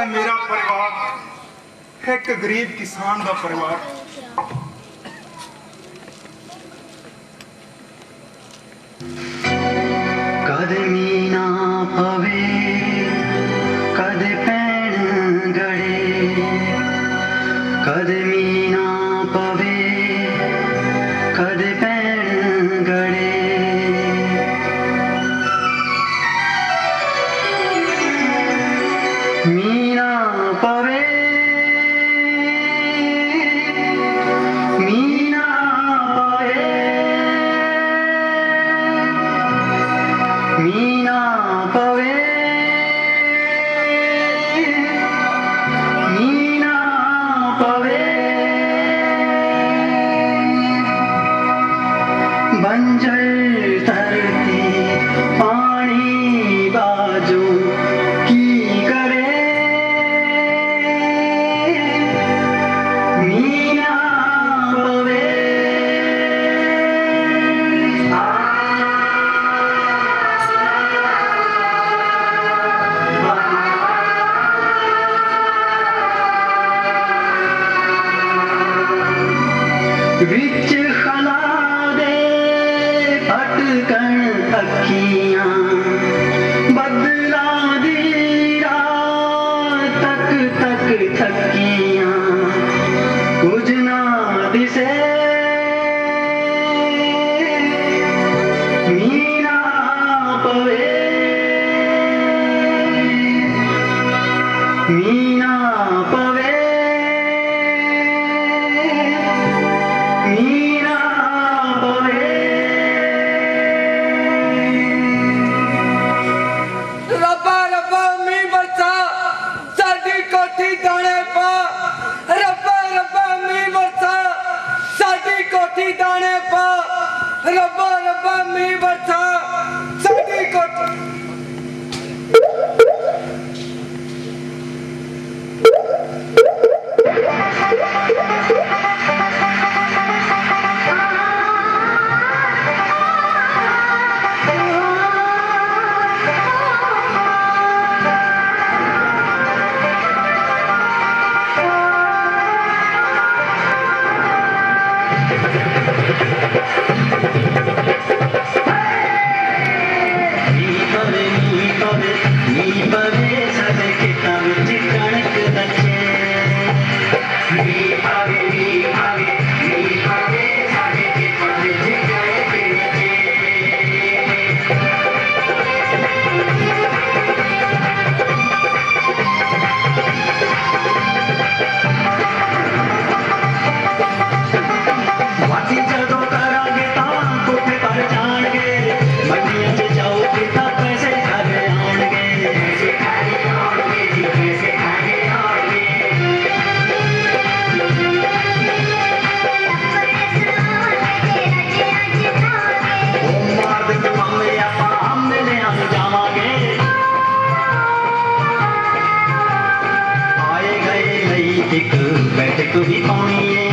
है मेरा परिवार एक गरीब किसान का परिवार। कद मीना पवे कद पैण गड़े, कद मीना पवे कद पैण गड़े। मीना पवे मीना पवे मीना पवे मीना पवे। बंजर धरती पानी बाजू की करे, मीना पवे। विच खला दे भटकन अखियां, बदला दी रात तक तक थकियां, कुछ ना दिसे मीना पवे मीना पवे मीना पवे। रब्बा रब्बा मीं बरसा साडी कोठी दाने पा, रब्बा रब्बा मीं बरसा साडी कोठी दाने पा, रब्बा रब्बा मीं बरसा साडी कोठी। एक बैठक भी पानी है।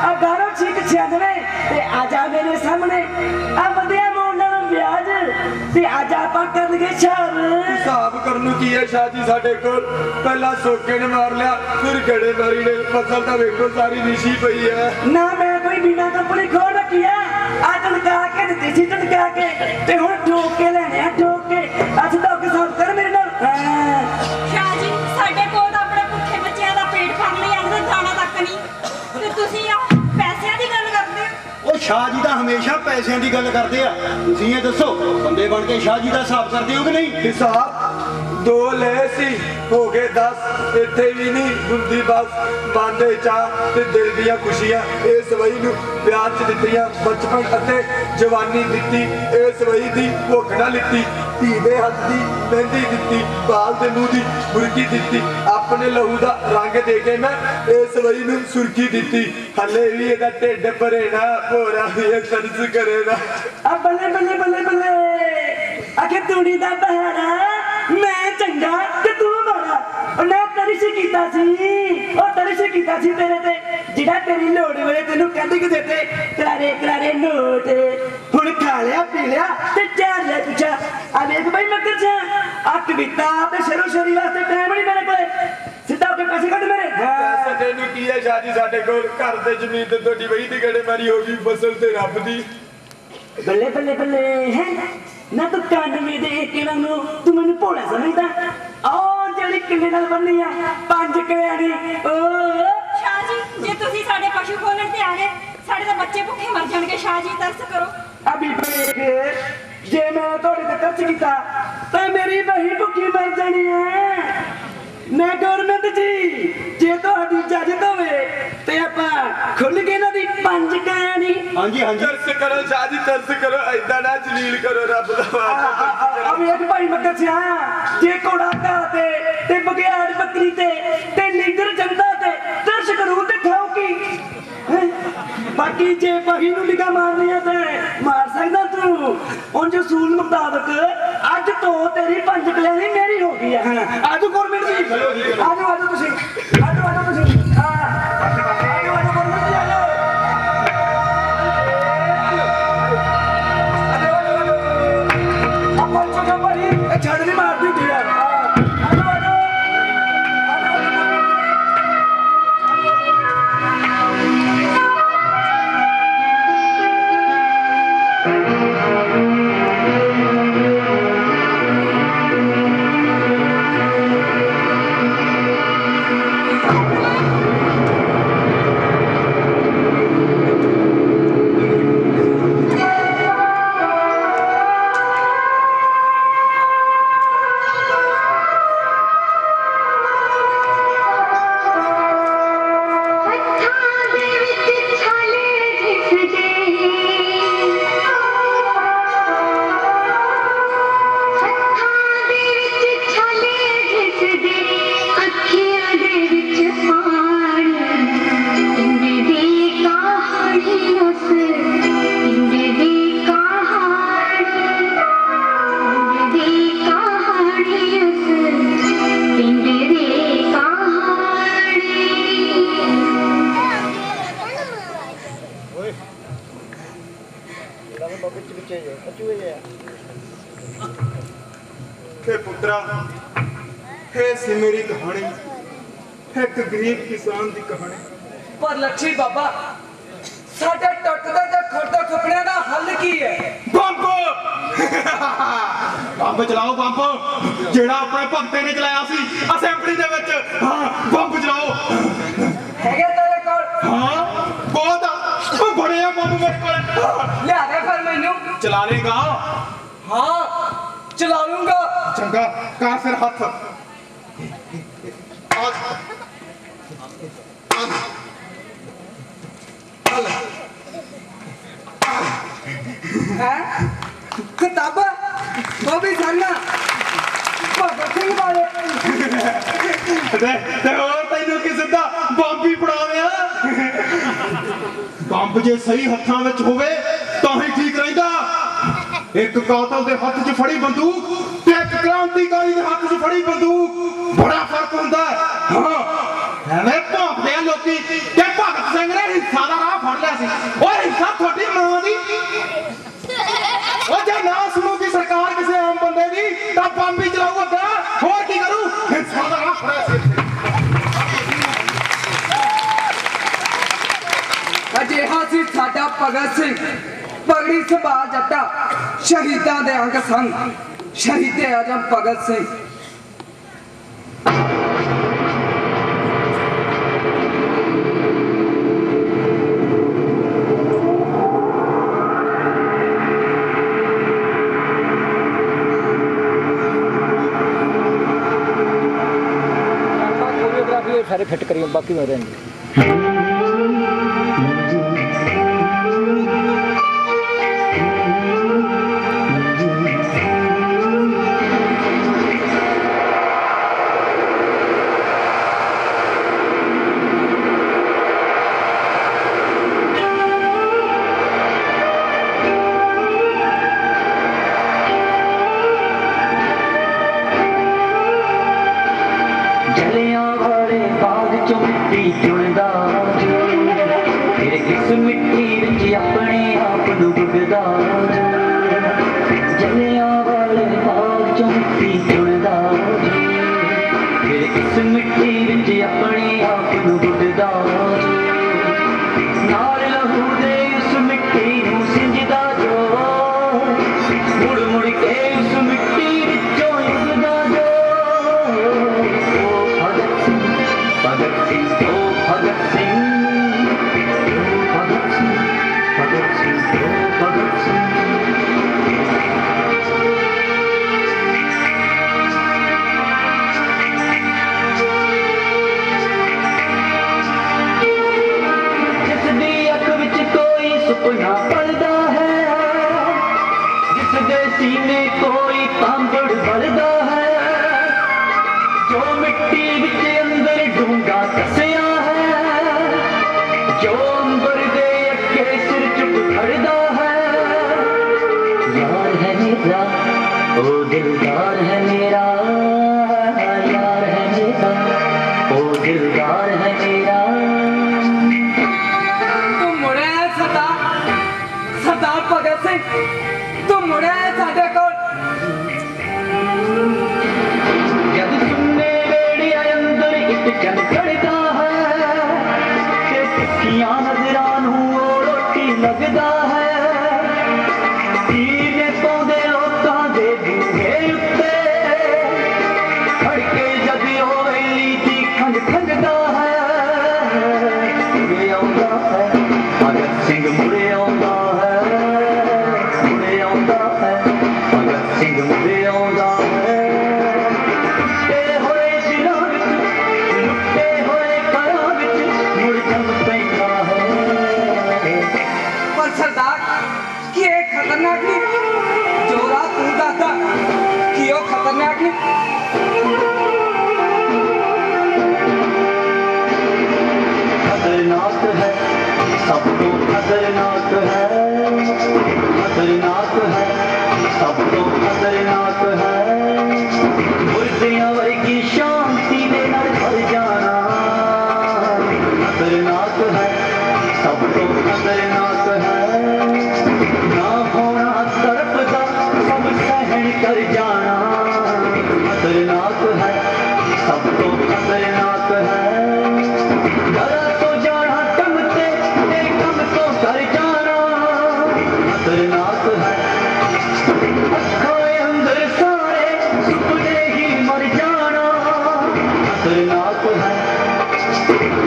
ਆ ਗਾਰੋ ਠੀਕ 96 ਤੇ ਆ ਜਾ ਮੇਰੇ ਸਾਹਮਣੇ ਆ ਵਧੀਆ ਮੋੜਨ ਵਿਆਜ ਤੇ ਅੱਜ ਆਪਾਂ ਕਰਨਗੇ ਸ਼ਾਮ ਹਿਸਾਬ ਕਰਨ ਨੂੰ ਕੀ ਹੈ ਸ਼ਾਹ ਜੀ ਸਾਡੇ ਕੋਲ ਪਹਿਲਾਂ ਸੋਕੇ ਨੇ ਮਾਰ ਲਿਆ ਫਿਰ ਗੜੇ ਮਾਰੀ ਨੇ ਫਸਲ ਤਾਂ ਵੇਖੋ ਸਾਰੀ ਨਿਸ਼ੀ ਪਈ ਹੈ ਨਾ ਮੈਂ ਕੋਈ ਬਿਨਾ ਕੰਪਨੀ ਖੋਲ ਰੱਖੀ ਆ ਟਣਕਾ ਕੇ ਦਿੱਤੀ ਸੀ ਟਣਕਾ ਕੇ ਤੇ ਹੁਣ ਠੋਕ ਕੇ ਲੈਣੇ ਆ ਠੋਕ ਕੇ ਅੱਜ ਤਾਂ ਹਿਸਾਬ ਕਰ ਮੇਰੇ ਨਾਲ ਸ਼ਾਹ ਜੀ ਸਾਡੇ ਕੋਲ ਤਾਂ ਆਪਣੇ ਭੁੱਖੇ ਬੱਚਿਆਂ ਦਾ ਪੇਟ ਭਰਨ ਲਈ ਅੰਦਰ ਦਾਣਾ ਤੱਕ ਨਹੀਂ ਤੇ ਤੁਸੀਂ ਆ ਪੈਸਿਆਂ ਦੀ ਗੱਲ ਕਰਦੇ ਹੋ ਉਹ ਸ਼ਾਹ ਜੀ ਤਾਂ ਹਮੇਸ਼ਾ ਪੈਸਿਆਂ ਦੀ ਗੱਲ ਕਰਦੇ ਆ ਤੁਸੀਂ ਇਹ ਦੱਸੋ ਬੰਦੇ ਬਣ ਕੇ ਸ਼ਾਹ ਜੀ ਦਾ ਹਿਸਾਬ ਕਰਦੇ ਹੋ ਕਿ ਨਹੀਂ ਹਿਸਾਬ 2 ਲਏ ਸੀ ਹੋ ਗਏ 10 ਇੱਥੇ ਵੀ ਨਹੀਂ ਹੁੰਦੀ ਬਸ ਬਾਂਦੇ ਚਾਹ ਤੇ ਦਿਲ ਦੀਆਂ ਖੁਸ਼ੀਆਂ ਇਸ ਵਈ ਨੂੰ ਪਿਆਰ ਚ ਦਿੱਤੀਆਂ ਬਚਪਨ ਅਤੇ ਜਵਾਨੀ ਦਿੱਤੀ ਇਸ ਵਈ ਦੀ ਭੁੱਖ ਨਾ ਲਿੱਤੀ ਧੀ ਦੇ ਹੱਥ ਦੀ ਮਹਿੰਦੀ ਦਿੱਤੀ ਬਾਲ ਦੇ ਮੂੰਹ ਦੀ ਬੁਰਕੀ ਦਿੱਤੀ ਆਪਣੇ ਲਹੂ ਦਾ ਰੰਗ ਦੇ ਕੇ ਮੈਂ ਇਸ ਵਈ ਨੂੰ ਸੁਰਖੀ ਦਿੱਤੀ ਹੱਲੇ ਵੀ ਇਹਦਾ ਢਿੱਡ ਭਰੇ ਨਾ ਭੋਰਾ ਵੀ ਇਹ ਤਰਸ ਕਰੇ ਨਾ ਆ ਬੱਲੇ ਬੱਲੇ ਬੱਲੇ ਬੱਲੇ ਆਖੇ ਤੂੜੀ ਦਾ ਬਹਾਰਾ ਮੈਂ ਚੰਗਾ ਤੇ ਤੂੰ ਮਾੜਾ ਉਹਨੇ ਤਰਿਸ਼ ਕੀਤਾ ਸੀ ਤੇਰੇ ਤੇ ਜਿਹੜਾ ਤੇਰੀ ਲੋੜ ਵੇਲੇ ਤੈਨੂੰ ਕਹਿੰਦੇ ਕਿ ਦਿੱਤੇ ਕਰਾਰੇ ਨੋਟ ਹੁਣ ਖਾ ਲਿਆ ਪੀ ਲਿਆ ਤੇ ਚਾਰ ਲੈ ਪੁੱਛਾ ਆ ਵੇਖ ਬਈ ਮੱਕਰ ਜਾ ਆ ਕਵਿਤਾ ਤੇ ਸ਼ਰੀ ਵਾਸਤੇ ਟਾਈਮ ਨਹੀਂ ਮੇਰੇ ਕੋਲੇ ਸਿੱਧਾ ਆਪਣੇ ਪੈਸੇ ਕੱਢ ਮੇਰੇ ਪੈਸੇ ਤੈਨੂੰ ਕੀ ਹੈ ਸ਼ਾਦੀ ਸਾਡੇ ਕੋਲ ਘਰ ਦੇ ਜ਼ਮੀਨ ਤੇ ਤੁਹਾਡੀ ਵਹੀ ਦੀ ਗੜੇ ਮਾਰੀ ਹੋ ਗਈ ਫਸਲ ਤੇ ਰੱਬ ਦੀ ਬੱਲੇ ਬੱਲੇ ਬੱਲੇ ਹੈ ਨਾ ਤੂੰ ਕਾਂਡਵੇਂ ਦੇ ਕਿਨਾਂ ਨੂੰ ਤੂੰ ਮੈਨੂੰ ਭੋਲਾ ਸਮਝਦਾ ਆਹ ਜਿਹੜੀ ਕਿੰਨੇ ਨਾਲ ਬੰਨੀ ਆ 5 ਕਿਲਿਆਂ ਦੀ ਓ ਸ਼ਾਹ ਜੀ ਜੇ ਤੁਸੀਂ ਸਾਡੇ ਪਸ਼ੂ ਖੋਲਣ ਤੇ ਆ ਗਏ ਸਾਡੇ ਤਾਂ ਬੱਚੇ ਭੁੱਖੇ ਮਰ ਜਾਣਗੇ ਸ਼ਾਹ ਜੀ ਤਰਸ ਕਰੋ ਅਭੀ ਵੇਖ ਜੇ ਮੈਂ ਤੁਹਾਡੇ ਤੇ ਖਰਚ ਕੀਤਾ ਤਾਂ ਮੇਰੀ ਬਹੀ ਭੁੱਖੀ ਮਰ ਜਾਣੀ ਹੈ ਮੈਂ ਗਵਰਨਮੈਂਟ ਜੀ ਜੇ ਤੁਹਾਡੀ ਇਜਾਜ਼ਤ ਹੋਵੇ ਤੇ ਆਪਾਂ ਖੁੱਲ ਕੇ ਇਹਨਾਂ ਦੀ 5 ਕਿਲਿਆਂ ਦੀ ਹਾਂਜੀ ਹਾਂਜੀ ਤਰਸ ਕਰੋ ਸ਼ਾਹ ਜੀ ਤਰਸ ਕਰੋ ਐਦਾਂ ਨਾ ਜਲੀਲ ਕਰੋ ਰੱਬ ਦਾ ਵਾਸਤਾ ਅਭੀ ਇੱਕ ਭਾਈ ਮੱਕਰ ਸਿਆ ਜੇ ਘੋੜਾ ਘਾਹ ਤੇ ਬਗਿਆੜ ਬੱਕਰੀ ਤੇ ਨੀਦਰ ਜੰਦਾ ਤੇ ਦਰਸ਼ ਕਰੂ ਤੇ ਖਾਓ ਕੀ ਹੈਂ? ਬਾਕੀ ਜੇ ਬਹੀ ਨੂੰ ਨਿਗਾਹ ਮਾਰਨੀ ਆ ਤੇ ਮਾਰ ਸਕਦਾ ਤੂੰ ਉਂਝ ਅਸੂਲ ਮੁਤਾਬਕ ਅੱਜ ਤੋਂ ਤੇਰੀ 5 ਕਿਲਿਆਂ ਦੀ ਮੇਰੀ ਹੋ ਗਈ ਹੈ ਆਜੋ ਗਵਰਨਮੈਂਟ ਜੀ ਆਜੋ ਤੁਸੀਂ ਆਜੋ ਤੁਸੀਂ ਆਜੋ ਗਵਰਨਮੈਂਟ ਜੀ ਆਜੋ ਆਪਾਂ ਚੋਗਾ ਭਾਈ ਇਹ ਛੱਡ ਨਹੀਂ ਮਾਰਦੀ ਹੁੰਦੀ ਯਾਰ ਆਜੋ हे पुत्रा हे सी मेरी कहानी एक गरीब किसान की कहानी ਪਰ ਲੱਛੀ ਬਾਬਾ ਸਾਡੇ ਟੁੱਟਦੇ ਤੇ ਖੁਰਦੇ ਸੁਪਨਿਆਂ ਦਾ ਹੱਲ ਕੀ ਹੈ ਬੰਬ ਬੰਬ ਚਲਾਓ ਬੰਬ ਜਿਹੜਾ ਆਪਣੇ ਭਗਤੇ ਨੇ ਚਲਾਇਆ ਸੀ ਅਸੈਂਬਲੀ ਦੇ ਵਿੱਚ ਹਾਂ ਬੰਬ ਚਲਾਓ ਹੈਗੇ ਤੇਰੇ ਕੋਲ ਹਾਂ ਬਹੁਤ ਉਹ ਬੜੇ ਆ ਬੰਬ ਮੇਰੇ ਕੋਲ ਲਿਆ ਦੇ ਫਿਰ ਮੈਨੂੰ ਚਲਾ ਲੇਗਾ ਹਾਂ ਚਲਾ ਲੂੰਗਾ चंगा कर फिर हाथ ਹੈ ਕਿਤਾਬਾਂ ਉਹ ਵੀ ਜਾਨਾ ਭਗਤ ਸਿੰਘ ਵਾਲੇ ਤੇ ਹੋਰ ਤੈਨੂੰ ਕਿਸੇ ਦਾ ਬੰਬ ਹੀ ਫੜਾਵਿਆ ਬੰਬ ਜੇ ਸਹੀ ਹੱਥਾਂ ਵਿੱਚ ਹੋਵੇ ਤਾਂ ਹੀ ਠੀਕ ਰਹਿੰਦਾ ਇੱਕ ਕਾਤਲ ਦੇ ਹੱਥ 'ਚ ਫੜੀ ਬੰਦੂਕ ਤੇ ਇੱਕ ਕ੍ਰਾਂਤੀਕਾਰੀ ਦੇ ਹੱਥ 'ਚ ਫੜੀ ਬੰਦੂਕ ਬੜਾ ਫਰਕ ਹੁੰਦਾ ਹਾਂ ਐਵੇਂ ਭੌਂਕਦੇ ਆ ਲੋਕੀ ਕਿ ਭਗਤ ਸਿੰਘ ਨੇ ਹਿੰਸਾ ਦਾ ਰਾਹ ਸੀ। ਓਏ ਹਿੰਸਾ ਤੁਹਾਡੀ ਮਾਂ ਦੀ। ਉਹ ਜੇ ਨਾ ਸੁਣੂਗੀ ਸਰਕਾਰ ਕਿਸੇ ਆਮ ਬੰਦੇ ਦੀ ਤਾਂ ਬੰਬ ਹੀ ਚਲਾਊ ਅੱਗਾ, ਹੋਰ ਕੀ ਕਰੂ? ਹਿੰਸਾ ਦਾ ਰਾਹ ਫੜਿਆ ਸੀ ਇੱਥੇ। ਅਜਿਹਾ ਸੀ ਸਾਡਾ ਭਗਤ ਸਿੰਘ, ਪਗੜੀ ਸੰਭਾਲ ਜੱਟਾ, ਸ਼ਹੀਦਾਂ ਦੇ ਅੰਗ ਸੰਗ, ਸ਼ਹੀਦੇ ਆਜ਼ਮ ਭਗਤ ਸਿੰਘ। कोरियोग्राफी सारे फिट करिए बाकी में रहेंगे। जलियां वाले बाग चों मिट्टी चुनदा फिर किस मिट्टी विच अपने आप नूं डुबदा। जलियां वाले बाग चों मिट्टी चुनदा फिर किस मिट्टी विच अपने आप नूं डुबदा। नाल लहू दे उस मिट्टी नूं सिंजदा जो मुड़ मुड़ के उस मिट्टी विचों उगदा जो। भगत सिंह ओ भगत सिंह, भगत सिंह, भगत सिंह ओ भगत सिंह। जिसदी अख विच कोई सुपना पलदा है, जिसदे सीने कोई तांबड़ बलदा है, जो मिट्टी विच अंदर डूंगा धसिया है, जो अंबर दे अगे सिर चुप खड़दा है। यार है मेरा ओ दिलदार है मेरा, यार है मेरा ओ दिलदार है मेरा। तू मुड़े सरदार, सरदार भगत सिंह, तू मुड़े साडे कोल। जद सुनने वेड़िया अंदर एक जन खड़दा है, ते तिखियां नजरां नूं ओ रोटी लगदा है। तीर ने पाउंदे लोकां दे बूहे उत्ते खड़के जद ओ वेली दी खंड खंडदा है। मुड़े आउंदा है भगत सिंह, मुड़े आउंदा है, मुड़े आउंदा है भगत सिंह, मुड़े आउंदा है। लुटे होए दिलां विच, लुटे होए घरां विच मुड़ जम पैंदा है। पर सरदार कि ये खतरनाक नहीं, जो राह तू दाता कि वो खतरनाक नहीं। खतरनाक है सब तो खतरनाक है, खतरनाक है सब तो खतरनाक है। मुर्दियां वर्गी शांति दे नाल भर जाना, खतरनाक है सब तो खतरनाक है। ना होना तड़पदा सब सहन कर जाना, खतरनाक है सब तो खतरनाक है। डरा तो जाना कम ते कम तो कर जाना, खतरनाक है। अखां अंदर सारे सुपने ही मर जाना, खतरनाक है।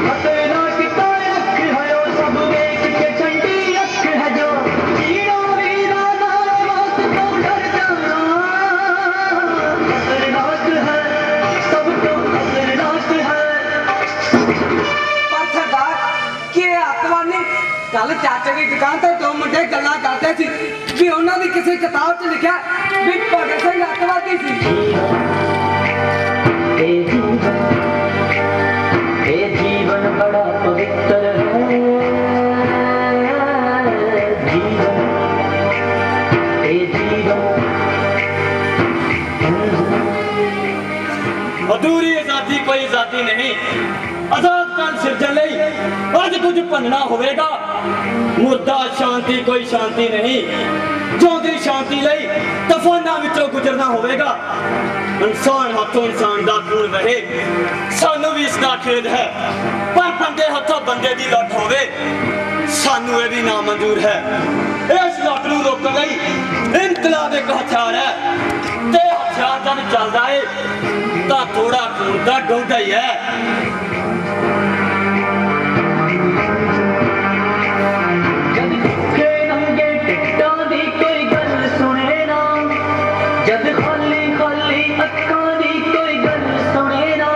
खतरनाक तो अख है ओ सब वेख के ठंडी अख है जो जीना वीरा नाल मौत तो डर जाना, खतरनाक है सब तो खतरनाक है। पर सरदार कि ये आतवानी कल चाचे की दुकान तो दो मुंडे गल्लां करते सी भी उन्होंने दी किसी किताब च लिखा भी भगत सिंह आतवादी सी। हे जीवन बड़ा पवित्र है, जीवन हे जीवन। अधूरी आजादी कोई आजादी नहीं, आजाद काल सिरजन लई अज कुछ भनना होवेगा मुर्दा शांति कोई शांति नहीं जिਉਂਦੀ शांति ਲਈ ਤੂਫਾਨਾਂ ਵਿੱਚੋਂ ਗੁਜ਼ਰਨਾ ਹੋਵੇਗਾ ਇਨਸਾਨ ਹੱਥੋਂ ਇਨਸਾਨ ਦਾ ਖੂਨ ਵਹੇ ਸਾਨੂੰ ਵੀ ਇਸ ਦਾ ਖੇਦ ਹੈ ਪਰ ਬੰਦੇ ਹੱਥੋਂ ਬੰਦੇ ਦੀ ਲੁੱਟ ਹੋਵੇ ਸਾਨੂੰ ਇਹ ਵੀ ਨਾ ਮਨਜ਼ੂਰ ਹੈ ਇਸ ਲੁੱਟ ਨੂੰ ਰੋਕਣ ਲਈ ਇਨਕਲਾਬ ਇੱਕ ਹਥਿਆਰ ਹੈ ਤੇ ਹਥਿਆਰ ਜਦ ਚੱਲਦਾ ਏ ਤਾਂ ਥੋੜਾ ਖੂਨ ਦਾ ਡੋਲਦਾ ਹੀ ਹੈ जद भुखे नंगे टिकटां दी कोई गल सुने ना जद खाली खाली अक्खां दी कोई गल सुने ना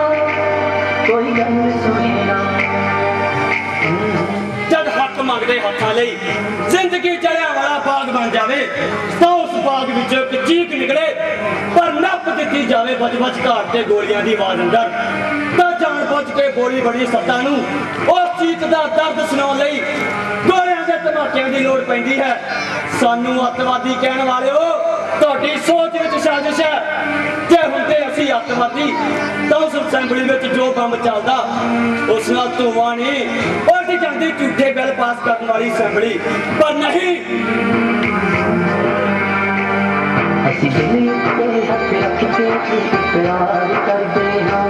कोई गल सुने ना जद हक मंगदे हत्थां लई जिंदगी जलियां वाला बाग बन जावे तो उस बाग विचों एक चीख निकले पर नप दित्ती जावे बच-बच घाट ते गोलियां दी आवाज़ अंदर तां जान बुझ के बोली बड़ी सत्ता नूं उस चीख दा दर्द सुनाउण लई गोलियां दे धमाकिਆਂ ਦੀ ਲੋੜ ਪੈਂਦੀ ਹੈ ਸਾਨੂੰ ਅੱਤਵਾਦੀ ਕਹਿਣ ਵਾਲਿਓ ਤੁਹਾਡੀ ਸੋਚ ਵਿੱਚ ਸਾਜ਼ਿਸ਼ ਹੈ ਜੇ ਹੁੰਦੇ ਅਸੀਂ ਅੱਤਵਾਦੀ ਤਾਂ ਉਸ ਅਸੈਂਬਲੀ ਵਿੱਚ ਜੋ ਬੰਬ ਚੱਲਦਾ ਉਸ ਨਾਲ ਧੂਆਂ ਨਹੀਂ ਉਲਟ ਜਾਂਦੀ ਝੂਠੇ ਬਿੱਲ ਪਾਸ ਕਰਨ ਵਾਲੀ ਅਸੈਂਬਲੀ ਪਰ ਨਹੀਂ ਅਸੀਂ ਦਿਲ ਉੱਤੇ ਹੱਥ ਰੱਖ ਕੇ ਪਿਆਰ ਕਰਦੇ ਹਾਂ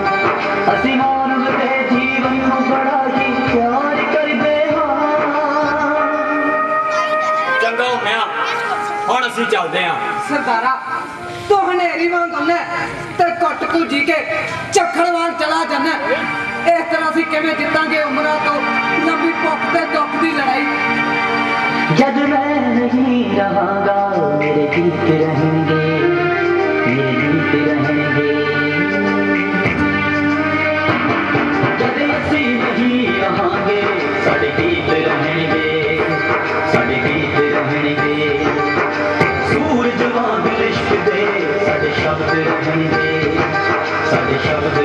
ਅਸੀਂ ਮਾਨਵ ਦੇ ਜੀਵਨ ਨੂੰ ਬੜਾ ਹੀ ਪਿਆਰ ਕਰਦੇ ਹਾਂ ਚੰਗਾ ਹੋਇਆ ਹੁਣ ਅਸੀਂ ਚੱਲਦੇ ਹਾਂ ਸਰਦਾਰਾ ਤੂੰ ਹਨੇਰੀ ਵਾਂਗ ਆਉਣਾ ਤੇ ਘੁੱਟ ਕੁਜੀ ਕੇ ਝੱਖੜ ਵਾਂਗ ਚਲਾ ਜਾਣਾ ਇਸ ਤਰ੍ਹਾਂ ਅਸੀਂ ਕਿਵੇਂ ਜਿੱਤਾਂਗੇ ਉਮਰਾਂ ਤੋਂ ਲੰਬੀ ਭੁੱਖ ਤੇ ਦੁੱਖ ਦੀ ਲੜਾਈ जब मैं नहीं रहांगा मेरे गीत रहेंगे मेरे गीत रहेंगे जब असी नहीं रहांगे साडे गीत रहेंगे साडे गीत रहेंगे सूरज वांग लिश्क दे साडे शब्द रहेंगे साडे शब्द